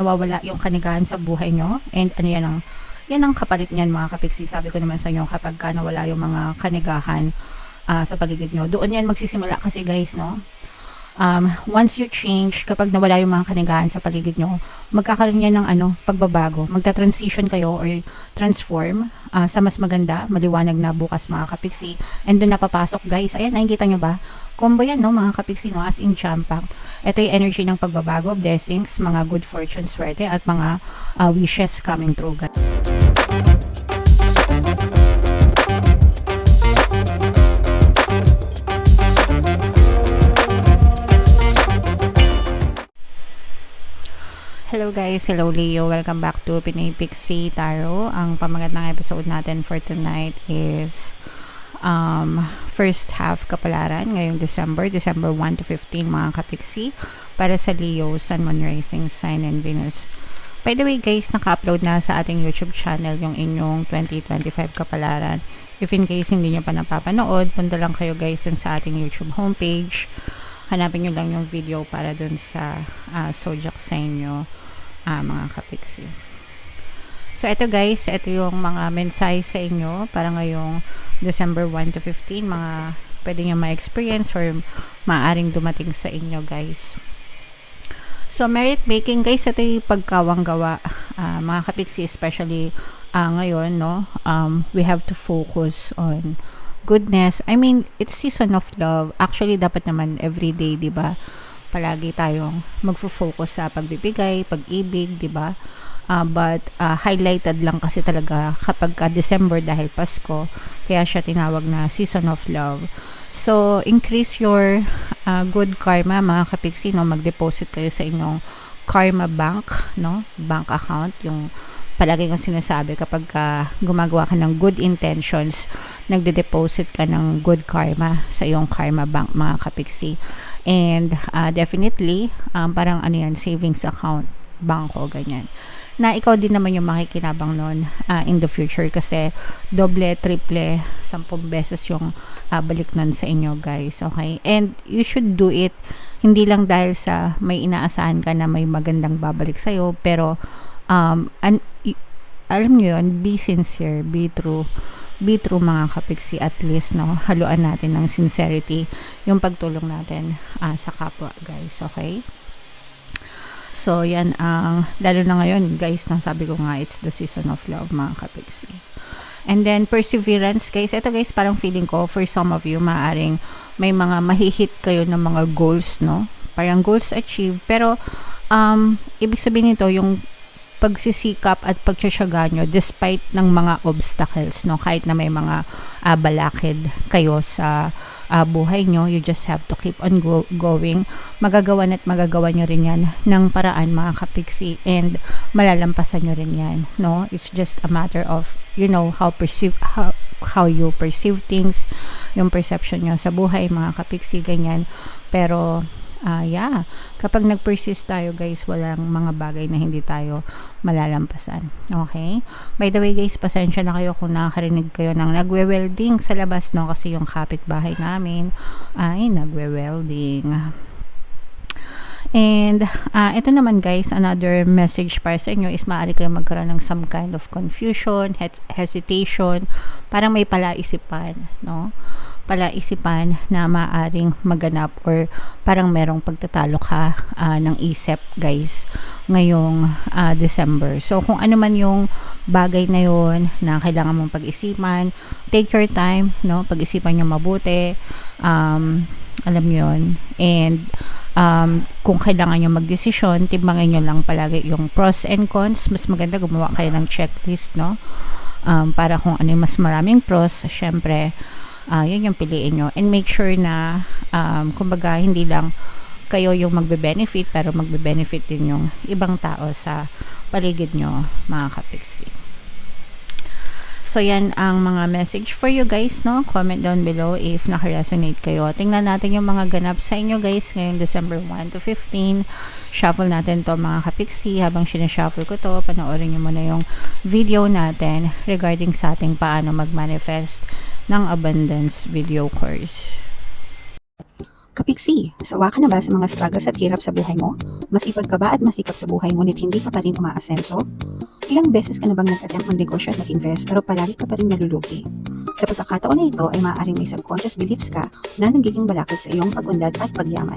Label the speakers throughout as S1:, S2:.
S1: nawawala yung kanigahan sa buhay nyo. And ano yan ang kapalit niyan mga kapiksi. Sabi ko naman sa inyo, kapag ka nawala yung mga kanigahan sa paligid nyo, doon yan magsisimula kasi guys, no? Once you change, kapag nawala yung mga kanigahan sa paligid nyo, magkakaroon yan ng pagbabago. Magta-transition kayo or transform sa mas maganda, maliwanag na bukas mga kapiksi. And doon napapasok guys, ayan, nakikita nyo ba? Combo yan, no, mga kapiksi, no, as in jam-pack. Ito yung energy ng pagbabago, blessings, mga good fortune, swerte, at mga wishes coming true guys. Hello guys, hello Leo, welcome back to Pinoy Pixie Tarot. Ang pamagat ng episode natin for tonight is first half kapalaran ngayong December 1 to 15 mga kapixie para sa Leo, Sun, Moon, Rising Sign, and Venus. By the way guys, naka-upload na sa ating YouTube channel yung inyong 2025 kapalaran. If in case hindi nyo pa napapanood, punta lang kayo guys dun sa ating YouTube homepage. Hanapin nyo lang yung video para dun sa zodiac sign nyo, mga kapiksi. So, ito guys, ito yung mga mensahe sa inyo para ngayong December 1 to 15, mga pwede nyo ma-experience or maaaring dumating sa inyo guys. So, merit making guys, ito yung pagkawang gawa, mga kapiksi, especially ngayon, no? We have to focus on goodness. I mean, it's season of love. Actually, dapat naman everyday, 'di ba? Palagi tayong magfo-focus sa pagbibigay, pag-ibig, 'di ba? But highlighted lang kasi talaga kapag December dahil Pasko, kaya siya tinawag na season of love. So, increase your good karma, mga kapiksi, no? Mag-deposit kayo sa inyong karma bank, no? Bank account, yung palagi kong sinasabi kapag gumagawa ka ng good intentions, nagde-deposit ka ng good karma sa iyong karma bank, mga kapiksi. And definitely, parang yan, savings account, bangko, ganyan. Na ikaw din naman yung makikinabang nun in the future kasi doble, triple, 10 beses yung balik nun sa inyo guys, okay? And you should do it hindi lang dahil sa may inaasahan ka na may magandang babalik sa'yo, pero alam nyo yun, be sincere, be true mga kapiksi, at least, no, haluan natin ng sincerity yung pagtulong natin sa kapwa guys, okay? So yan lalo na ngayon guys, no, sabi ko nga, it's the season of love mga kapiksi. And then perseverance guys, ito guys, parang feeling ko for some of you maaring may mga mahihit kayo ng mga goals, no, parang goals achieved, pero ibig sabihin nito yung pagsisikap at pagtsatsaga nyo despite ng mga obstacles, no, kahit na may mga balakid kayo sa buhay nyo, you just have to keep on going. Magagawa nyo rin yan ng paraan mga kapiksi, and malalampasan nyo rin yan, no. It's just a matter of, you know, how you perceive things, yung perception nyo sa buhay mga kapiksi, ganyan. Pero yeah, kapag nag-persist tayo guys, walang mga bagay na hindi tayo malalampasan, okay? By the way guys, pasensya na kayo kung nakakarinig kayo ng nagwe-welding sa labas, no, kasi yung kapitbahay namin ay nagwe-welding. And ito naman guys, another message para sa inyo is maaari kayo magkaroon ng some kind of confusion, hesitation, parang may palaisipan, no? Palaisipan na maaring maganap, or parang merong pagtatalo ka ng isip guys ngayong December. So kung ano man yung bagay na yon na kailangan mong pag-isipan, take your time, no, pag-isipan nyo mabuti, alam yon. And kung kailangan nyo magdesisyon, timbangin nyo lang palagi yung pros and cons. Mas maganda gumawa kayo ng checklist, no, para kung ano yung mas maraming pros, syempre yun yung piliin nyo, and make sure na kumbaga hindi lang kayo yung magbe-benefit, pero magbe-benefit din yung ibang tao sa paligid nyo mga kapiksi. So yan ang mga message for you guys, no? Comment down below if naka-resonate kayo. Tingnan natin yung mga ganap sa inyo guys ngayong December 1 to 15. Shuffle natin to mga kapiksi. Habang sinashuffle ko to, panoorin nyo muna yung video natin regarding sa ating paano mag-manifest ng abundance video course.
S2: Kapiksi, sawa ka na ba sa mga struggles at hirap sa buhay mo? Masipag ka ba at masikap sa buhay ngunit hindi ka pa rin umaasenso? Ilang beses ka na bang nag-attempt mag-negosyo at mag-invest pero palagi ka pa rin nalulugi? Sa pagkakataon na ito ay maaaring may subconscious beliefs ka na nagiging balakid sa iyong pag-unlad at pagyaman.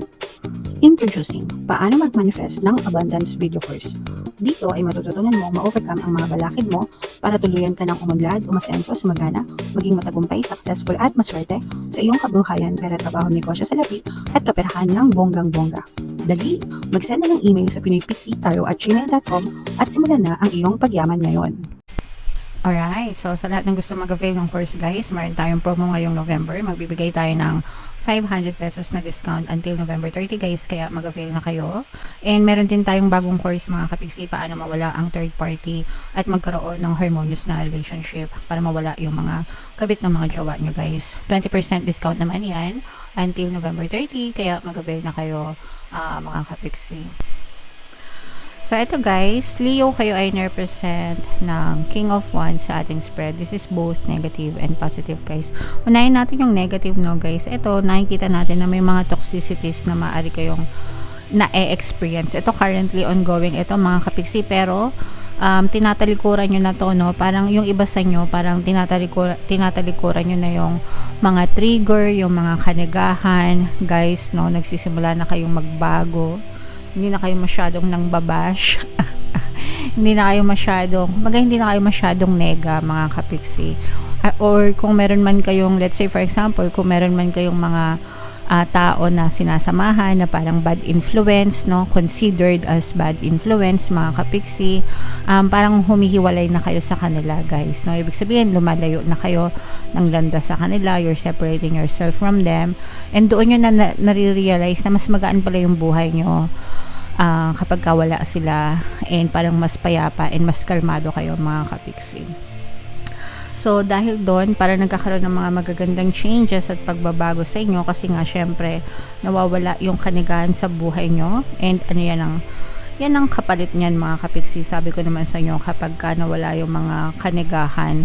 S2: Introducing, paano mag-manifest ng abundance video course. Dito ay matututunan mo ma-overcome ang mga balakid mo para tuluyan ka ng umunlad, umasenso, sumagana, maging matagumpay, successful at maswerte sa iyong kabuhayan, pera, trabaho, negosyo sa labi at kaperahan ng bonggang-bongga. Dali, mag-send na ng email sa pinoypixie@gmail.com at simulan na ang iyong pagyaman ngayon.
S1: Alright, so sa lahat ng gusto mag-avail ng course guys, meron tayong promo ngayong November. Magbibigay tayo ng 500 pesos na discount until November 30 guys, kaya mag-avail na kayo. And meron din tayong bagong course mga kapiksi, paano mawala ang third party at magkaroon ng harmonious na relationship para mawala yung mga kabit ng mga jowa nyo guys. 20% discount naman yan until November 30, kaya mag-avail na kayo mga kapiksi. So, ito guys, Leo, kayo ay na-represent ng King of Wands sa ating spread. This is both negative and positive guys. Unahin natin yung negative no guys. Ito, nakikita natin na may mga toxicities na maaari kayong na-experience. Ito currently ongoing ito mga kapiksi, pero tinatalikuran nyo na to no. Parang yung iba sa nyo, parang tinatalikuran nyo na yung mga trigger, yung mga kanigahan guys no. Nagsisimula na kayong magbago. Hindi na kayo masyadong nang babash. hindi na kayo masyadong nega mga kapiksi. Or kung meron man kayong, let's say for example, kung meron man kayong mga tao na sinasamahan na parang bad influence, no, considered as bad influence mga kapiksi, parang humihiwalay na kayo sa kanila guys, no. Ibig sabihin lumalayo na kayo ng landas sa kanila, you're separating yourself from them, and doon nyo na nare-realize na mas magaan pala yung buhay nyo kapag wala sila, and parang mas payapa and mas kalmado kayo mga kapiksi. So, dahil doon, para nagkakaroon ng mga magagandang changes at pagbabago sa inyo, kasi nga, syempre, nawawala yung kanigahan sa buhay nyo, and ano yan ang kapalit niyan mga kapiksi. Sabi ko naman sa inyo, kapag nawala yung mga kanigahan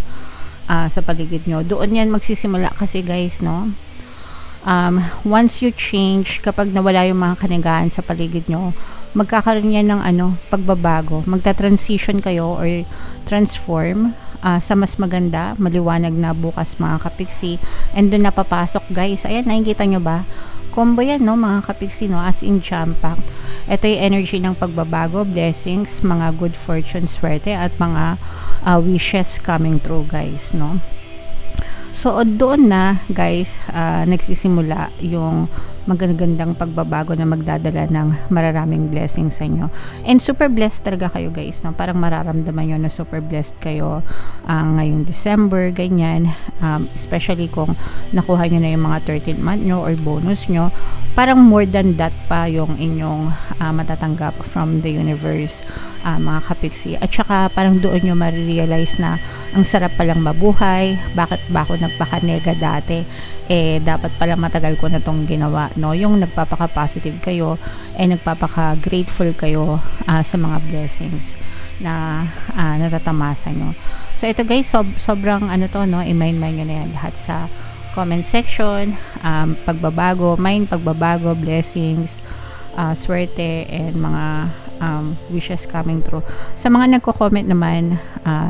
S1: sa paligid nyo, doon yan magsisimula kasi guys, no? Once you change, kapag nawala yung mga kanigahan sa paligid nyo, magkakaroon yan ng pagbabago. Magta-transition kayo or transform sa mas maganda, maliwanag na bukas mga kapiksi. And doon napapasok guys, ayan, nakikita nyo ba? Combo yan no mga kapiksi no, as in jam-pack. Ito yung energy ng pagbabago, blessings, mga good fortune, swerte at mga wishes coming true guys no. So, doon na, guys, nagsisimula yung magagandang pagbabago na magdadala ng mararaming blessings sa inyo. And super blessed talaga kayo, guys, no? Parang mararamdaman nyo na super blessed kayo ngayong December, ganyan. Especially kung nakuha nyo na yung mga 13th month nyo or bonus nyo. Parang more than that pa yung inyong matatanggap from the universe, mga kapiksi. At saka parang doon nyo marirealize na ang sarap palang mabuhay. Bakit ba ako nagpaka-nega dati? Dapat pala matagal ko na tong ginawa, no? Yung nagpapaka-positive kayo, nagpapaka-grateful kayo sa mga blessings na natatamasa nyo. So, ito guys, sobrang no? I-mind nyo na yan lahat sa comment section. Pagbabago, pagbabago, blessings, swerte, and mga wishes coming true. Sa mga nagko-comment naman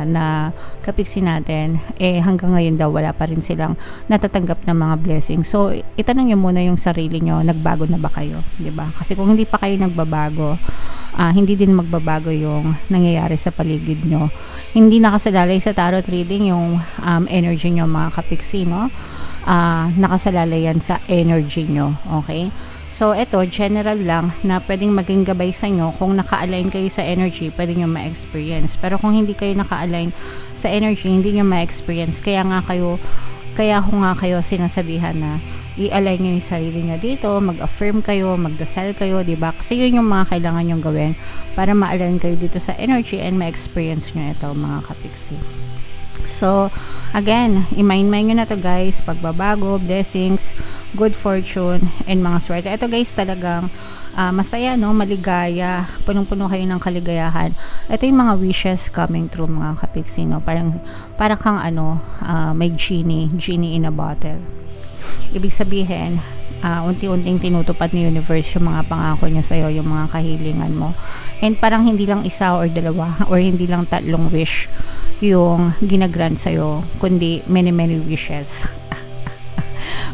S1: na kapiksi natin, hanggang ngayon daw wala pa rin silang natatanggap ng mga blessings. So, itanong nyo muna yung sarili nyo, nagbago na ba kayo? 'Di ba? Kasi kung hindi pa kayo nagbabago, hindi din magbabago yung nangyayari sa paligid nyo. Hindi nakasalalay sa tarot reading yung energy nyo mga kapiksi, no? Nakasalalay yan sa energy nyo. Okay? So, ito, general lang na pwedeng maging gabay sa inyo. Kung naka-align kayo sa energy, pwede nyo ma-experience. Pero kung hindi kayo naka-align sa energy, hindi nyo ma-experience. Kaya ko nga kayo sinasabihan na i-align nyo yung sarili nyo dito, mag-affirm kayo, magdasal kayo, diba? Kasi yun yung mga kailangan nyong gawin para ma-align kayo dito sa energy and ma-experience nyo ito, mga kapiksi. So, again, i-mind nyo na to guys, pagbabago, blessings, good fortune, and mga swerte. Ito guys, talagang masaya, no? Maligaya, punong-puno kayo ng kaligayahan. Ito yung mga wishes coming true, mga kapiksi, no? Parang kang may genie in a bottle. Ibig sabihin, unti-unting tinutupad ni universe yung mga pangako niya sa'yo, yung mga kahilingan mo. And parang hindi lang isa or dalawa or hindi lang 3 wish yung ginagrant sa'yo, kundi many wishes.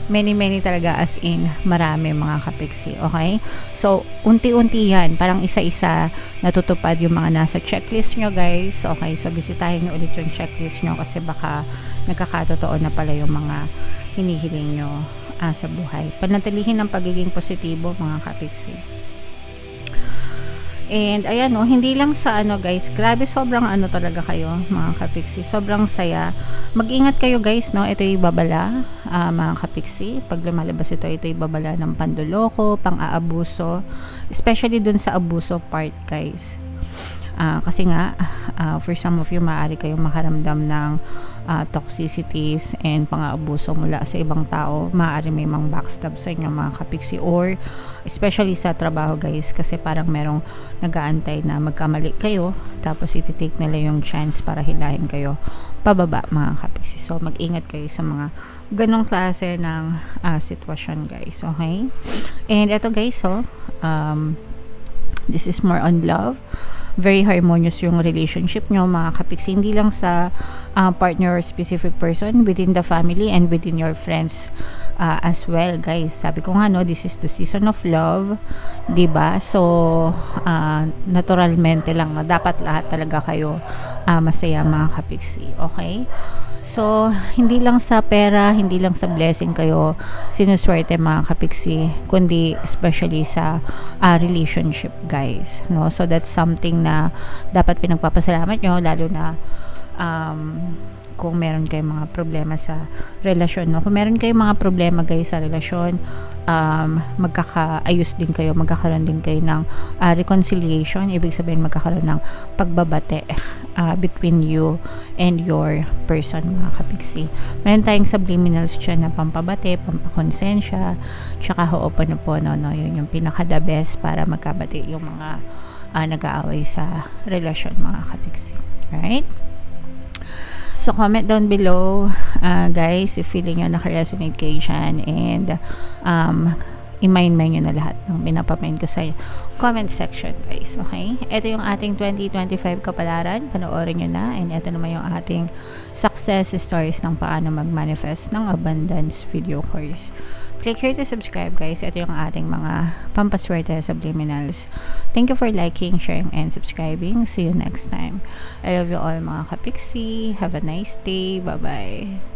S1: many talaga, as in marami mga kapiksi. Okay, so unti-unti yan, parang isa-isa natutupad yung mga nasa checklist nyo guys. Okay, so bisitahin nyo ulit yung checklist nyo kasi baka nagkakatotoo na pala yung mga hinihiling nyo sa buhay. Panatilihin ang pagiging positibo mga kapiksi. And ayan hindi lang sa guys, grabe sobrang talaga kayo mga kapiksi, sobrang saya. Mag-ingat kayo guys, ito'y babala mga kapiksi. Pag lumalabas ito'y babala ng panduloko, pang-aabuso, especially dun sa abuso part guys. Kasi nga for some of you maaari kayong makaramdam ng toxicities and pang-aabuso mula sa ibang tao. Maaari may mga backstab sa inyo mga kapiksi, or especially sa trabaho guys, kasi parang merong nag-aantay na magkamali kayo tapos iti-take nila yung chance para hilahin kayo pababa mga kapiksi. So mag-ingat kayo sa mga ganong klase ng sitwasyon guys. Okay, and eto guys, this is more on love. Very harmonious yung relationship nyo mga kapiksi, hindi lang sa partner or specific person, within the family and within your friends as well guys. Sabi ko nga this is the season of love, diba? So naturalmente lang dapat lahat talaga kayo masaya mga kapiksi. Okay, so hindi lang sa pera, hindi lang sa blessing kayo sinuswerte mga kapiksi, kundi especially sa relationship guys, no? So that's something na dapat pinagpapasalamat nyo, lalo na kung meron kayong mga problema sa relasyon, no? Kung meron kayong mga problema guys sa relasyon, magkakaayos din kayo, magkakaroon din kayo ng reconciliation. Ibig sabihin magkakaroon ng pagbabate between you and your person mga kapiksi. Meron tayong subliminals dyan na pampabate, pampakonsensya, tsaka ho'oponopono, no? Yun yung pinaka the best para magkabati yung mga nag-aaway sa relasyon mga kapiksi. Right? So comment down below guys if feeling nyo naka-resonate kayo dyan, and i-mind nyo na lahat ng pinapamain ko sa comment section guys. Okay, ito yung ating 2025 kapalaran, panoorin nyo na, and ito naman yung ating success stories ng paano mag-manifest ng abundance video course. Click here to subscribe guys. Ito yung ating mga pampaswerte subliminals. Thank you for liking, sharing, and subscribing. See you next time. I love you all mga kapiksi. Have a nice day. Bye bye.